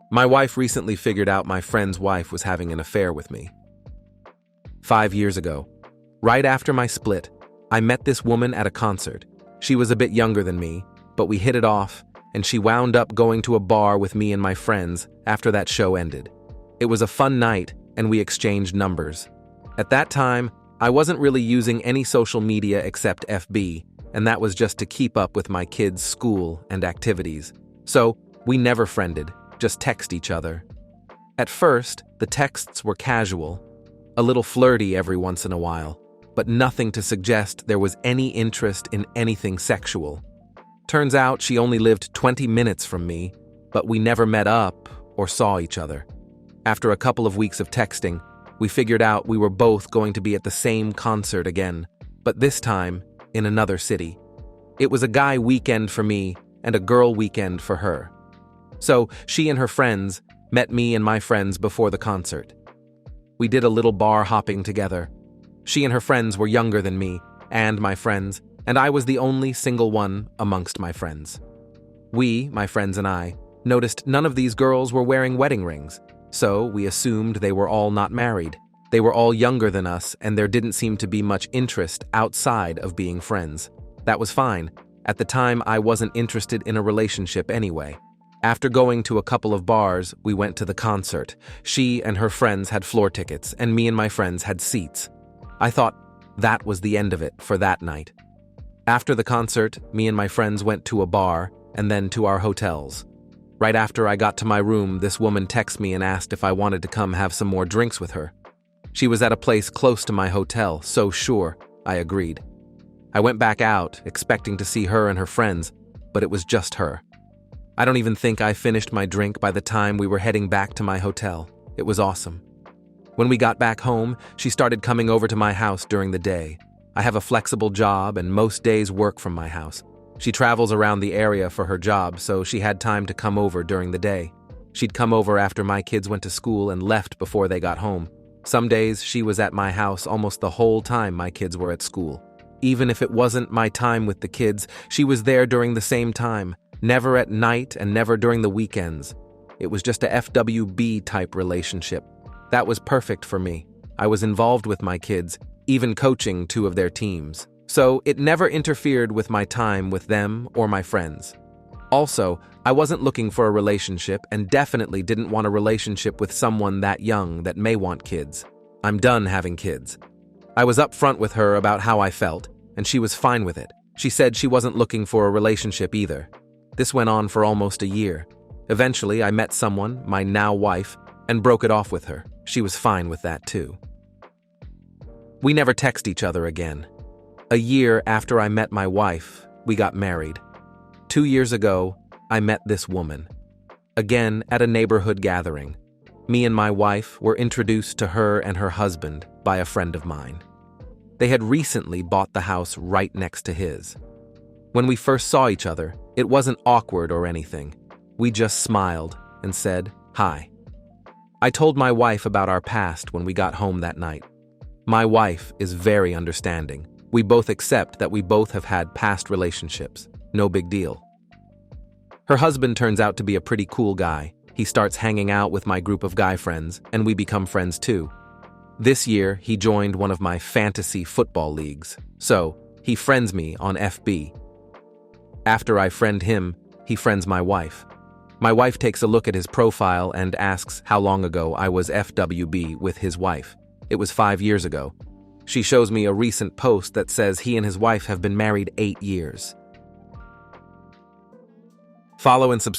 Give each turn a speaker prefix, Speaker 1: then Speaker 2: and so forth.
Speaker 1: My wife recently figured out my friend's wife was having an affair with me. 5 years ago, right after my split, I met this woman at a concert. She was a bit younger than me, but we hit it off, and she wound up going to a bar with me and my friends after that show ended. It was a fun night, and we exchanged numbers. At that time, I wasn't really using any social media except FB, and that was just to keep up with my kids' school and activities. So, we never friended, just text each other. At first, the texts were casual, a little flirty every once in a while, but nothing to suggest there was any interest in anything sexual. Turns out she only lived 20 minutes from me, but we never met up or saw each other. After a couple of weeks of texting, we figured out we were both going to be at the same concert again, but this time in another city. It was a guy weekend for me and a girl weekend for her. So she and her friends met me and my friends before the concert. We did a little bar hopping together. She and her friends were younger than me and my friends, and I was the only single one amongst my friends. We, my friends and I, noticed none of these girls were wearing wedding rings, so we assumed they were all not married. They were all younger than us, and there didn't seem to be much interest outside of being friends. That was fine. At the time, I wasn't interested in a relationship anyway. After going to a couple of bars, we went to the concert. She and her friends had floor tickets, and me and my friends had seats. I thought that was the end of it for that night. After the concert, me and my friends went to a bar and then to our hotels. Right after I got to my room, this woman texted me and asked if I wanted to come have some more drinks with her. She was at a place close to my hotel, so sure, I agreed. I went back out, expecting to see her and her friends, but it was just her. I don't even think I finished my drink by the time we were heading back to my hotel. It was awesome. When we got back home, she started coming over to my house during the day. I have a flexible job and most days work from my house. She travels around the area for her job, so she had time to come over during the day. She'd come over after my kids went to school and left before they got home. Some days, she was at my house almost the whole time my kids were at school. Even if it wasn't my time with the kids, she was there during the same time, never at night and never during the weekends. It was just a FWB-type relationship. That was perfect for me. I was involved with my kids, even coaching 2 of their teams. So it never interfered with my time with them or my friends. Also, I wasn't looking for a relationship and definitely didn't want a relationship with someone that young that may want kids. I'm done having kids. I was upfront with her about how I felt, and she was fine with it. She said she wasn't looking for a relationship either. This went on for almost a year. Eventually, I met someone, my now wife, and broke it off with her. She was fine with that too. We never text each other again. A year after I met my wife, we got married. 2 years ago, I met this woman. Again, at a neighborhood gathering. Me and my wife were introduced to her and her husband by a friend of mine. They had recently bought the house right next to his. When we first saw each other, it wasn't awkward or anything. We just smiled and said, "Hi." I told my wife about our past when we got home that night. My wife is very understanding. We both accept that we both have had past relationships. No big deal. Her husband turns out to be a pretty cool guy. He starts hanging out with my group of guy friends, and we become friends too. This year, he joined one of my fantasy football leagues, so he friends me on FB. After I friend him, he friends my wife. My wife takes a look at his profile and asks how long ago I was FWB with his wife. It was 5 years ago. She shows me a recent post that says he and his wife have been married 8 years. Follow and subscribe.